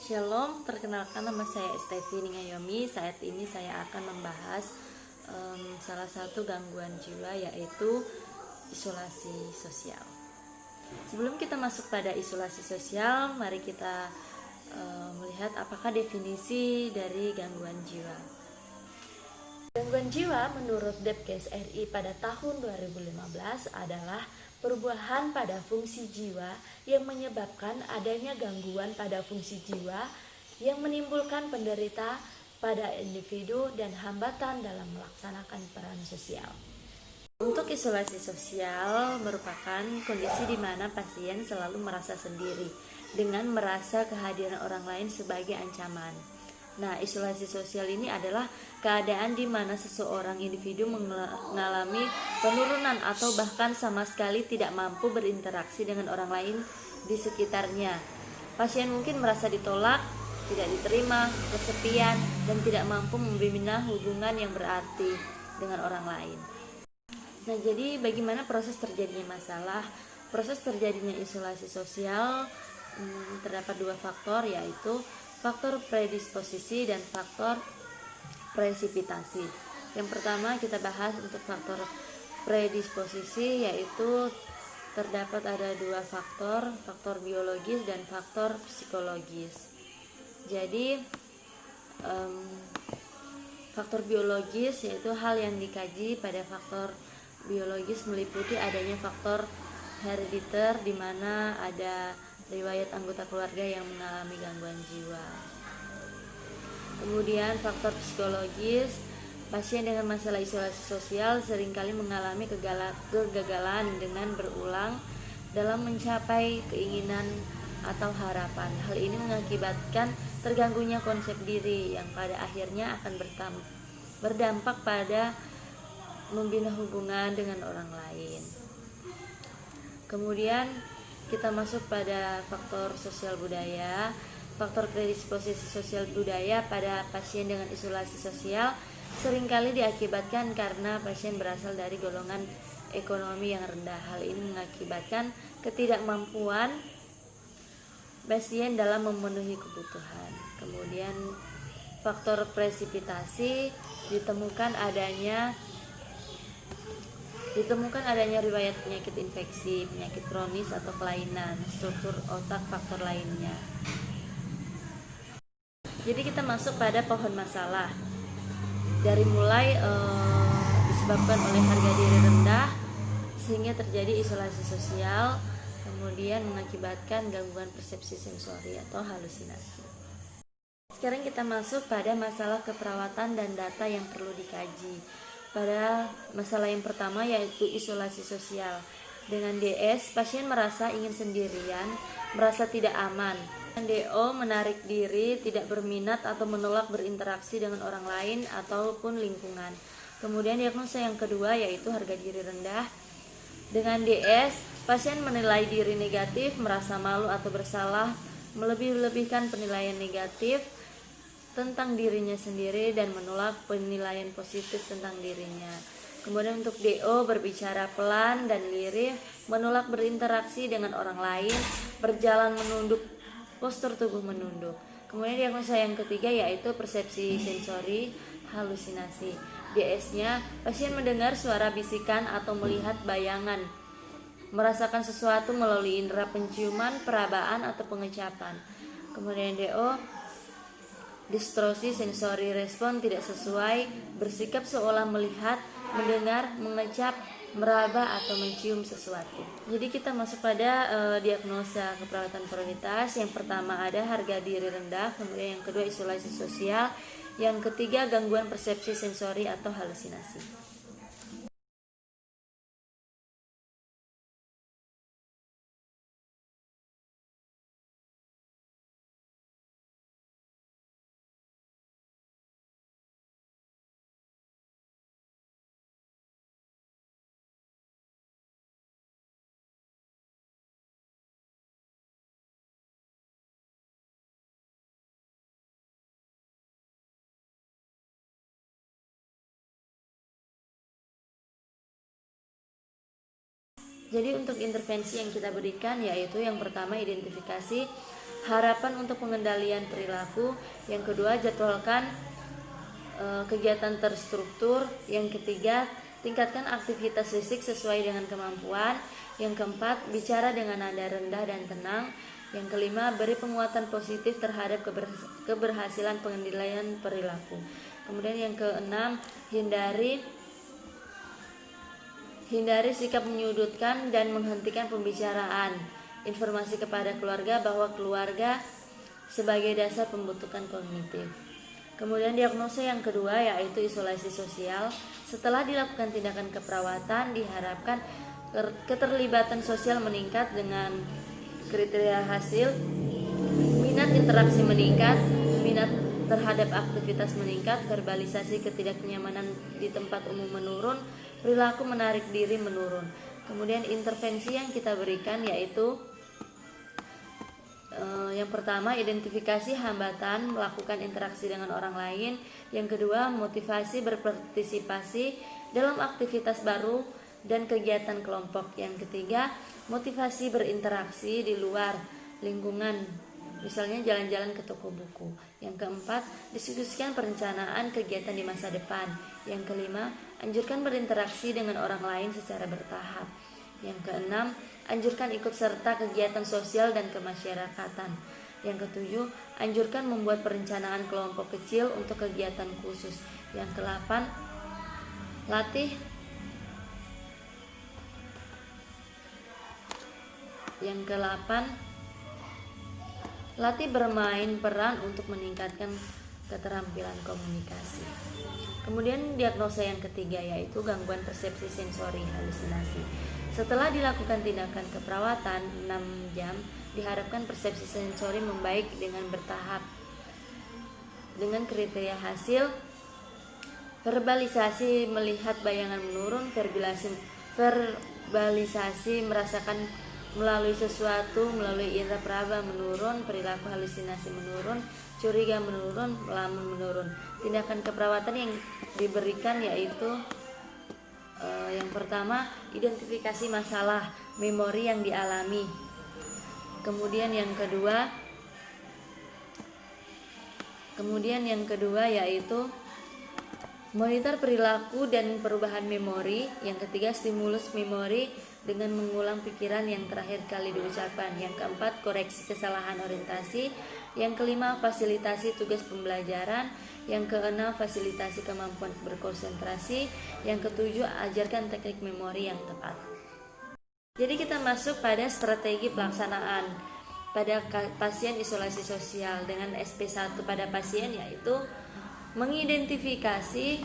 Shalom, perkenalkan nama saya Estevi Ningayomi. Saat ini saya akan membahas salah satu gangguan jiwa, yaitu isolasi sosial. Sebelum kita masuk pada isolasi sosial, mari kita melihat apakah definisi dari gangguan jiwa. Gangguan jiwa menurut Depkes RI pada tahun 2015 adalah perubahan pada fungsi jiwa yang menyebabkan adanya gangguan pada fungsi jiwa yang menimbulkan penderita pada individu dan hambatan dalam melaksanakan peran sosial. Untuk isolasi sosial merupakan kondisi di mana pasien selalu merasa sendiri dengan merasa kehadiran orang lain sebagai ancaman. Nah, isolasi sosial ini adalah keadaan di mana seseorang individu mengalami penurunan atau bahkan sama sekali tidak mampu berinteraksi dengan orang lain di sekitarnya. Pasien mungkin merasa ditolak, tidak diterima, kesepian, dan tidak mampu membina hubungan yang berarti dengan orang lain. Nah, jadi bagaimana proses terjadinya masalah? Proses terjadinya isolasi sosial terdapat dua faktor, yaitu faktor predisposisi dan faktor presipitasi. Yang pertama kita bahas untuk faktor predisposisi, yaitu terdapat ada dua faktor, faktor biologis dan faktor psikologis. Jadi faktor biologis yaitu hal yang dikaji pada faktor biologis meliputi adanya faktor herediter, di mana ada riwayat anggota keluarga yang mengalami gangguan jiwa. Kemudian faktor psikologis, pasien dengan masalah isolasi sosial seringkali mengalami kegagalan dengan berulang dalam mencapai keinginan atau harapan. Hal ini mengakibatkan terganggunya konsep diri yang pada akhirnya akan berdampak pada membina hubungan dengan orang lain. Kemudian kita masuk pada faktor sosial budaya. Faktor predisposisi sosial budaya pada pasien dengan isolasi sosial seringkali diakibatkan karena pasien berasal dari golongan ekonomi yang rendah. Hal ini mengakibatkan ketidakmampuan pasien dalam memenuhi kebutuhan. Kemudian faktor presipitasi ditemukan adanya riwayat penyakit infeksi, penyakit kronis atau kelainan struktur otak, faktor lainnya. Jadi kita masuk pada pohon masalah. Dari mulai disebabkan oleh harga diri rendah sehingga terjadi isolasi sosial, kemudian mengakibatkan gangguan persepsi sensori atau halusinasi. Sekarang kita masuk pada masalah keperawatan dan data yang perlu dikaji. Pada masalah yang pertama yaitu isolasi sosial. Dengan DS, pasien merasa ingin sendirian, merasa tidak aman. Dengan DO, menarik diri, tidak berminat atau menolak berinteraksi dengan orang lain ataupun lingkungan. Kemudian diagnosa yang kedua yaitu harga diri rendah. Dengan DS, pasien menilai diri negatif, merasa malu atau bersalah, melebih-lebihkan penilaian negatif tentang dirinya sendiri dan menolak penilaian positif tentang dirinya. Kemudian untuk DO, berbicara pelan dan lirih, menolak berinteraksi dengan orang lain, berjalan menunduk, postur tubuh menunduk. Kemudian diagnosa yang ketiga yaitu persepsi sensori halusinasi. DS-nya, pasien mendengar suara bisikan atau melihat bayangan, merasakan sesuatu melalui indera penciuman, perabaan atau pengecapan. Kemudian DO, distorsi sensori respon tidak sesuai, bersikap seolah melihat, mendengar, mengecap, meraba atau mencium sesuatu. Jadi kita masuk pada diagnosa keperawatan prioritas. Yang pertama ada harga diri rendah, kemudian yang kedua isolasi sosial, yang ketiga gangguan persepsi sensori atau halusinasi. Jadi untuk intervensi yang kita berikan yaitu yang pertama identifikasi harapan untuk pengendalian perilaku, yang kedua jadwalkan kegiatan terstruktur, yang ketiga tingkatkan aktivitas fisik sesuai dengan kemampuan, yang keempat bicara dengan nada rendah dan tenang, yang kelima beri penguatan positif terhadap keberhasilan pengendalian perilaku. Kemudian yang keenam hindari sikap menyudutkan dan menghentikan pembicaraan. Informasi kepada keluarga bahwa keluarga sebagai dasar pembentukan kognitif. Kemudian diagnosa yang kedua yaitu isolasi sosial. Setelah dilakukan tindakan keperawatan, diharapkan keterlibatan sosial meningkat dengan kriteria hasil, minat interaksi meningkat, minat terhadap aktivitas meningkat, verbalisasi ketidaknyamanan di tempat umum menurun, perilaku menarik diri menurun. Kemudian intervensi yang kita berikan yaitu yang pertama identifikasi hambatan melakukan interaksi dengan orang lain, yang kedua motivasi berpartisipasi dalam aktivitas baru dan kegiatan kelompok, yang ketiga motivasi berinteraksi di luar lingkungan, misalnya jalan-jalan ke toko buku, yang keempat diskusikan perencanaan kegiatan di masa depan, yang kelima anjurkan berinteraksi dengan orang lain secara bertahap, yang keenam anjurkan ikut serta kegiatan sosial dan kemasyarakatan, yang ketujuh anjurkan membuat perencanaan kelompok kecil untuk kegiatan khusus, yang kedelapan latih bermain peran untuk meningkatkan keterampilan komunikasi. Kemudian diagnosa yang ketiga yaitu gangguan persepsi sensori halusinasi. Setelah dilakukan tindakan keperawatan 6 jam, diharapkan persepsi sensori membaik dengan bertahap. Dengan kriteria hasil, verbalisasi melihat bayangan menurun, verbalisasi merasakan melalui sesuatu, melalui indera peraba menurun, perilaku halusinasi menurun, curiga menurun, melamun menurun. Tindakan keperawatan yang diberikan yaitu yang pertama identifikasi masalah memori yang dialami. Kemudian yang kedua yaitu monitor perilaku dan perubahan memori. Yang ketiga stimulus memori dengan mengulang pikiran yang terakhir kali diucapkan. Yang keempat koreksi kesalahan orientasi. Yang kelima fasilitasi tugas pembelajaran. Yang keenam fasilitasi kemampuan berkonsentrasi. Yang ketujuh ajarkan teknik memori yang tepat. Jadi kita masuk pada strategi pelaksanaan pada pasien isolasi sosial dengan SP1 pada pasien, yaitu mengidentifikasi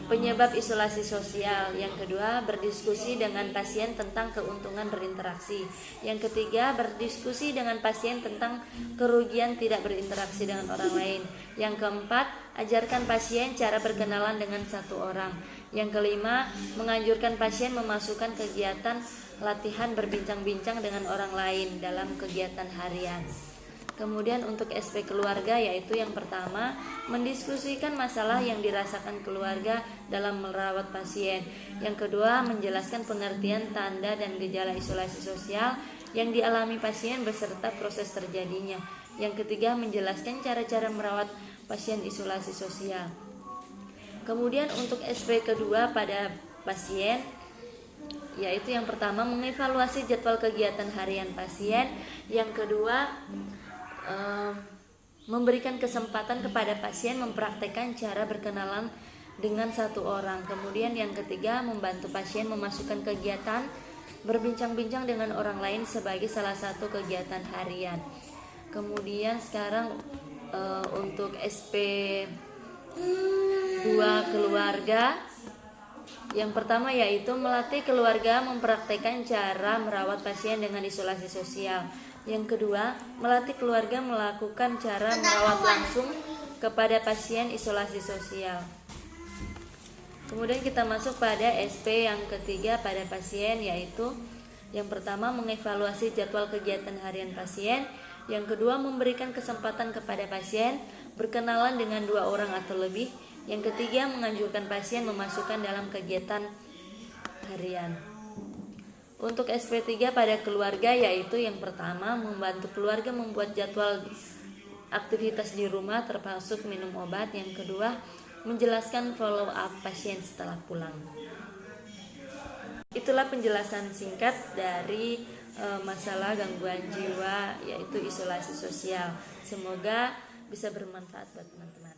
penyebab isolasi sosial. Yang kedua, berdiskusi dengan pasien tentang keuntungan berinteraksi. Yang ketiga, berdiskusi dengan pasien tentang kerugian tidak berinteraksi dengan orang lain. Yang keempat, ajarkan pasien cara berkenalan dengan satu orang. Yang kelima, menganjurkan pasien memasukkan kegiatan latihan berbincang-bincang dengan orang lain dalam kegiatan harian. Kemudian untuk SP keluarga yaitu yang pertama mendiskusikan masalah yang dirasakan keluarga dalam merawat pasien. Yang kedua menjelaskan pengertian tanda dan gejala isolasi sosial yang dialami pasien beserta proses terjadinya. Yang ketiga menjelaskan cara-cara merawat pasien isolasi sosial. Kemudian untuk SP kedua pada pasien yaitu yang pertama mengevaluasi jadwal kegiatan harian pasien. Yang kedua memberikan kesempatan kepada pasien mempraktekkan cara berkenalan dengan satu orang. Kemudian yang ketiga membantu pasien memasukkan kegiatan berbincang-bincang dengan orang lain sebagai salah satu kegiatan harian. Kemudian sekarang untuk SP 2 keluarga, yang pertama yaitu melatih keluarga mempraktekkan cara merawat pasien dengan isolasi sosial. Yang kedua, melatih keluarga melakukan cara merawat langsung kepada pasien isolasi sosial. Kemudian kita masuk pada SP yang ketiga pada pasien, yaitu yang pertama mengevaluasi jadwal kegiatan harian pasien. Yang kedua memberikan kesempatan kepada pasien berkenalan dengan 2 orang atau lebih. Yang ketiga menganjurkan pasien memasukkan dalam kegiatan harian. Untuk SP3 pada keluarga yaitu yang pertama membantu keluarga membuat jadwal aktivitas di rumah termasuk minum obat. Yang kedua menjelaskan follow up pasien setelah pulang. Itulah penjelasan singkat dari masalah gangguan jiwa yaitu isolasi sosial. Semoga bisa bermanfaat buat teman-teman.